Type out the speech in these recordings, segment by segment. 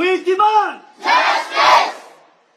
We demand justice.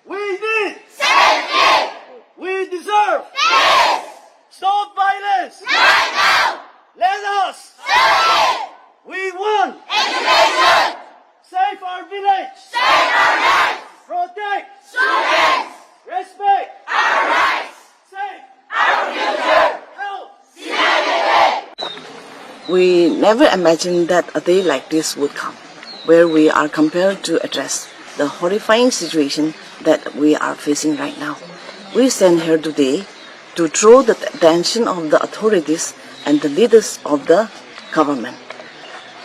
We need safety. We deserve peace. Stop violence. Right now. Let us stop it. We want education. Save our village. Save our lives. Protect students. Respect our rights. Save our future. Help Sinakeithei. We never imagined that a day like this would come, where we are compelled to address the horrifying situation that we are facing right now. We stand here today to draw the attention of the authorities and the leaders of the government,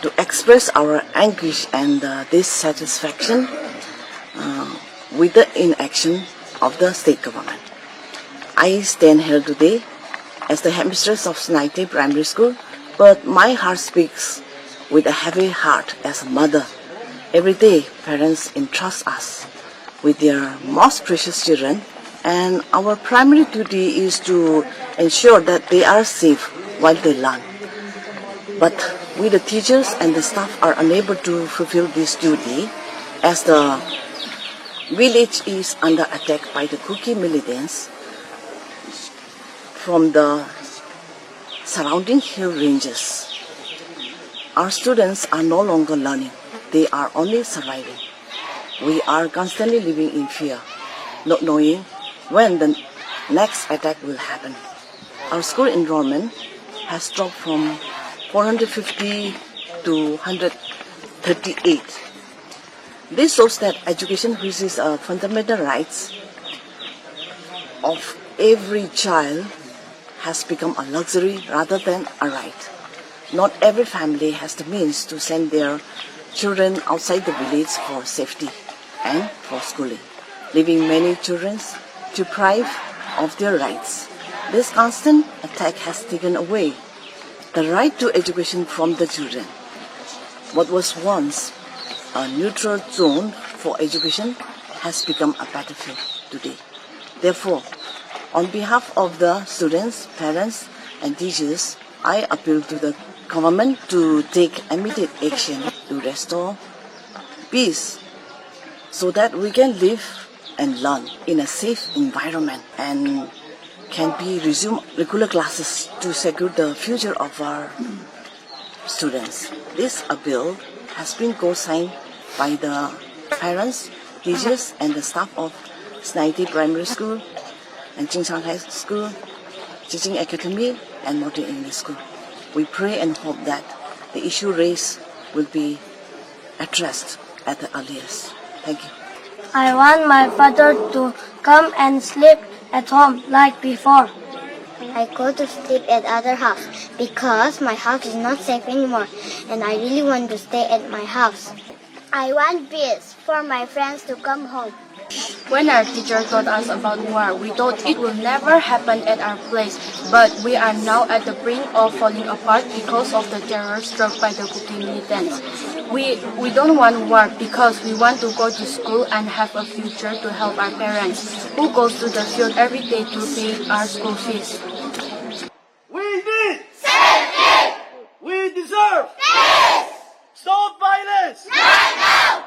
to express our anguish and dissatisfaction with the inaction of the state government. I stand here today as the headmistress of Sinakeithei Primary School, but my heart speaks with a heavy heart as a mother. Every day, parents entrust us with their most precious children, and our primary duty is to ensure that they are safe while they learn. But we, the teachers and the staff, are unable to fulfill this duty as the village is under attack by the Kuki Militants from the surrounding hill ranges. Our students are no longer learning. They are only surviving. We are constantly living in fear, not knowing when the next attack will happen. Our school enrollment has dropped from 450 to 138. This shows that education, which is a fundamental right of every child, has become a luxury rather than a right. Not every family has the means to send their children outside the village for safety and for schooling, leaving many children deprived of their rights. This constant attack has taken away the right to education from the children. What was once a neutral zone for education has become a battlefield today. Therefore, on behalf of the students, parents, and teachers, I appeal to the government to take immediate action to restore peace so that we can live and learn in a safe environment and can be resume regular classes to secure the future of our students. This appeal has been co-signed by the parents, teachers, and the staff of Sinakeithei Primary School and Khonthang High School, Teaching Academy, and Modern English School. We pray and hope that the issue raised will be addressed at the earliest. Thank you. I want my father to come and sleep at home like before. I go to sleep at other house because my house is not safe anymore and I really want to stay at my house. I want peace for my friends to come home. When our teacher told us about war, we thought it will never happen at our place, but we are now at the brink of falling apart because of the terror struck by the Kuki Militants. We don't want war because we want to go to school and have a future to help our parents, who goes to the field every day to pay our school fees. We need safety. We deserve peace. Stop violence. Right now.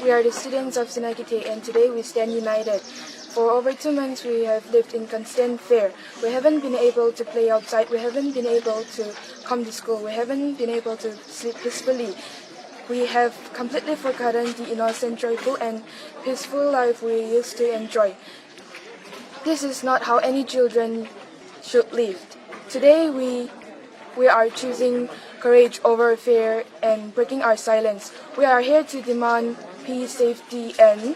We are the students of Sinakeithei, and today we stand united. For over 2 months we have lived in constant fear. We haven't been able to play outside, we haven't been able to come to school, we haven't been able to sleep peacefully. We have completely forgotten the innocent, joyful and peaceful life we used to enjoy. This is not how any children should live. Today we are choosing courage over fear and breaking our silence. We are here to demand peace, safety, and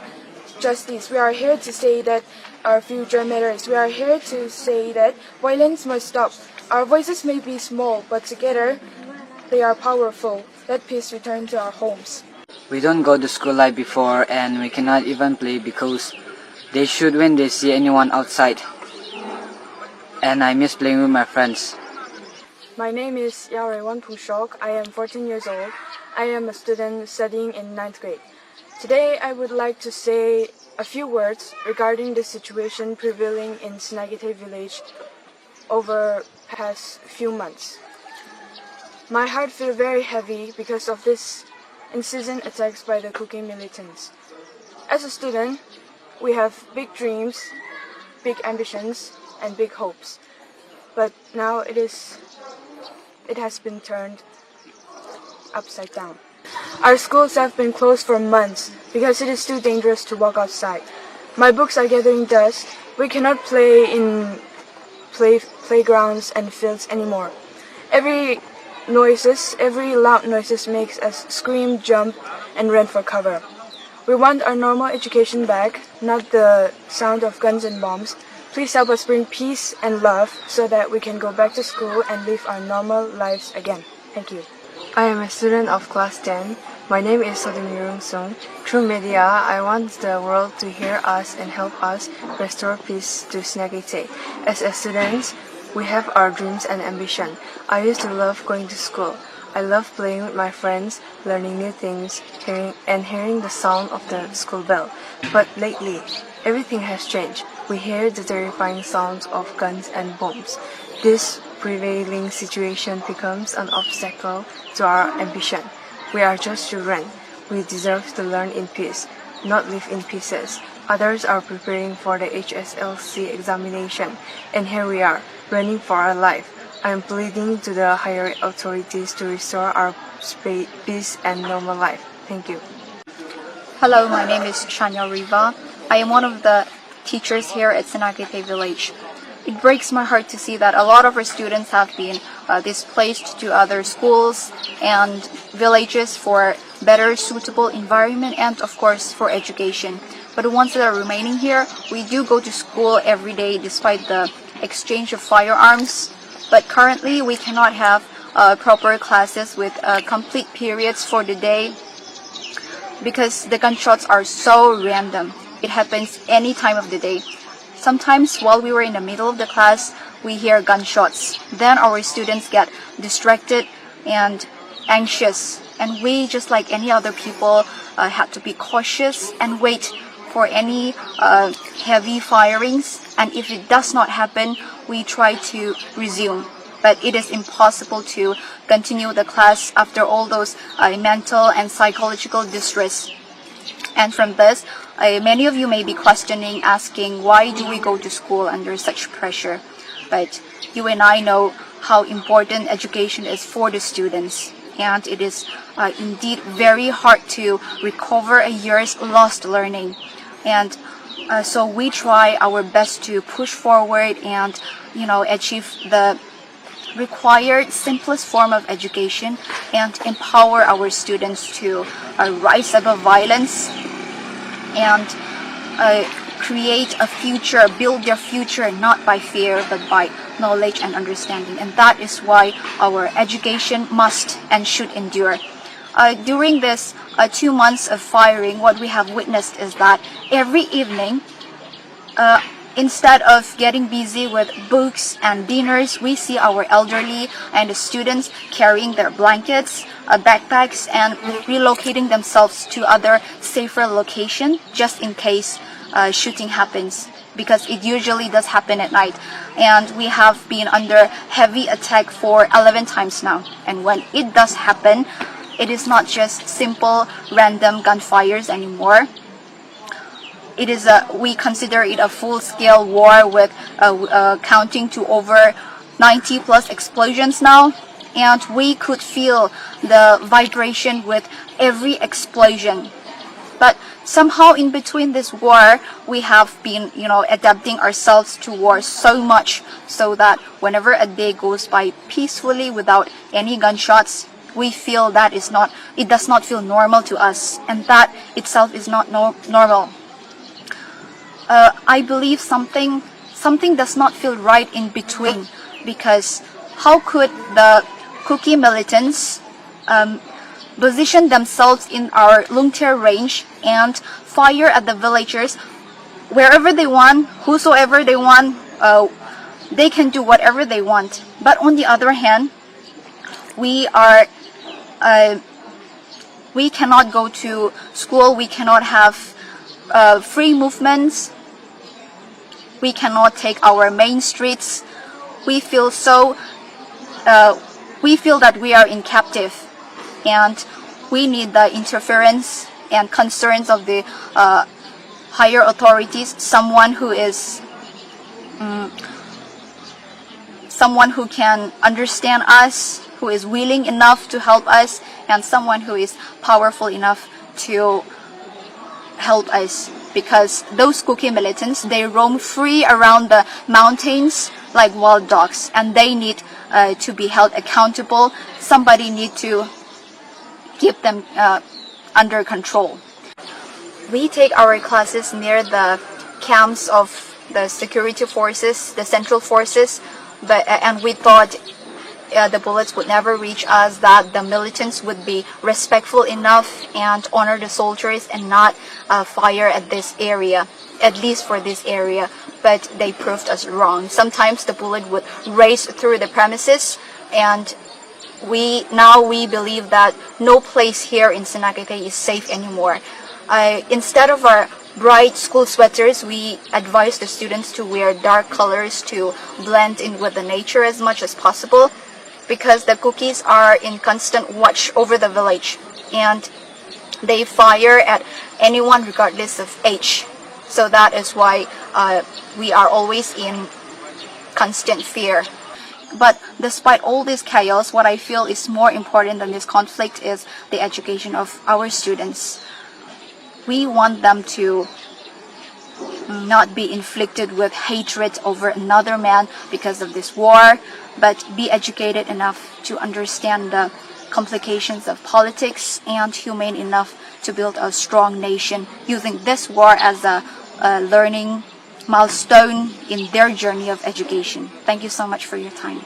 justice. We are here to say that our future matters. We are here to say that violence must stop. Our voices may be small, but together they are powerful. Let peace return to our homes. We don't go to school like before, and we cannot even play because they shoot when they see anyone outside. And I miss playing with my friends. My name is Yaorewan Pushok. I am 14 years old. I am a student studying in 9th grade. Today I would like to say a few words regarding the situation prevailing in Sinakeithei village over past few months. My heart feels very heavy because of this incessant attacks by the Kuki Militants. As a student, we have big dreams, big ambitions, and big hopes. But now it has been turned upside down. Our schools have been closed for months because it is too dangerous to walk outside. My books are gathering dust. We cannot play in playgrounds and fields anymore. Every loud noises makes us scream, jump, and run for cover. We want our normal education back, not the sound of guns and bombs. Please help us bring peace and love so that we can go back to school and live our normal lives again. Thank you. I am a student of class 10. My name is Sodemirung Sung. Through media, I want the world to hear us and help us restore peace to Sinakeithei. As a student, we have our dreams and ambition. I used to love going to school. I love playing with my friends, learning new things, hearing the sound of the school bell. But lately, everything has changed. We hear the terrifying sounds of guns and bombs. This prevailing situation becomes an obstacle to our ambition. We are just children. We deserve to learn in peace, not live in pieces. Others are preparing for the HSLC examination, and here we are, running for our life. I am pleading to the higher authorities to restore our peace and normal life. Thank you. Hello, my name is Shanya Riva. I am one of the teachers here at Sinakeithei village. It breaks my heart to see that a lot of our students have been displaced to other schools and villages for better suitable environment and of course for education. But the ones that are remaining here, we do go to school every day despite the exchange of firearms. But currently we cannot have proper classes with complete periods for the day because the gunshots are so random. It happens any time of the day. Sometimes while we were in the middle of the class, we hear gunshots. Then our students get distracted and anxious. And we, just like any other people, had to be cautious and wait for any heavy firings. And if it does not happen, we try to resume. But it is impossible to continue the class after all those mental and psychological distress. And from this, many of you may be questioning, asking, why do we go to school under such pressure? But you and I know how important education is for the students. And it is indeed very hard to recover a year's lost learning. And so we try our best to push forward and, achieve the required simplest form of education and empower our students to rise above violence and create a future, build their future not by fear but by knowledge and understanding. And that is why our education must and should endure. During this 2 months of firing, what we have witnessed is that every evening, instead of getting busy with books and dinners, we see our elderly and the students carrying their blankets, backpacks, and relocating themselves to other safer location just in case shooting happens, because it usually does happen at night. And we have been under heavy attack for 11 times now. And when it does happen, it is not just simple random gunfires anymore. It is we consider it a full-scale war with counting to over 90 plus explosions now, and we could feel the vibration with every explosion. But somehow in between this war, we have been, adapting ourselves to war so much so that whenever a day goes by peacefully without any gunshots, we feel that it does not feel normal to us, and that itself is not normal. I believe something does not feel right in between, because how could the Kuki militants position themselves in our Lungter range and fire at the villagers wherever they want, whosoever they want, they can do whatever they want. But on the other hand, we cannot go to school, we cannot have free movements, we cannot take our main streets. We feel that we are in captive, and we need the interference and concerns of the higher authorities, someone who can understand us, who is willing enough to help us, and someone who is powerful enough to help us. Because those Kuki militants, they roam free around the mountains like wild dogs, and they need to be held accountable. Somebody need to keep them under control. We take our classes near the camps of the security forces, the central forces, and we thought the bullets would never reach us, that the militants would be respectful enough and honor the soldiers and not fire at this area, at least for this area. But they proved us wrong. Sometimes the bullet would race through the premises, and we believe that no place here in Sinakeithei is safe anymore. Instead of our bright school sweaters, we advise the students to wear dark colors to blend in with the nature as much as possible, because the Kukis are in constant watch over the village, and they fire at anyone regardless of age. So that is why we are always in constant fear. But despite all this chaos, what I feel is more important than this conflict is the education of our students. We want them to not be inflicted with hatred over another man because of this war, but be educated enough to understand the complications of politics and humane enough to build a strong nation, using this war as a learning milestone in their journey of education. Thank you so much for your time.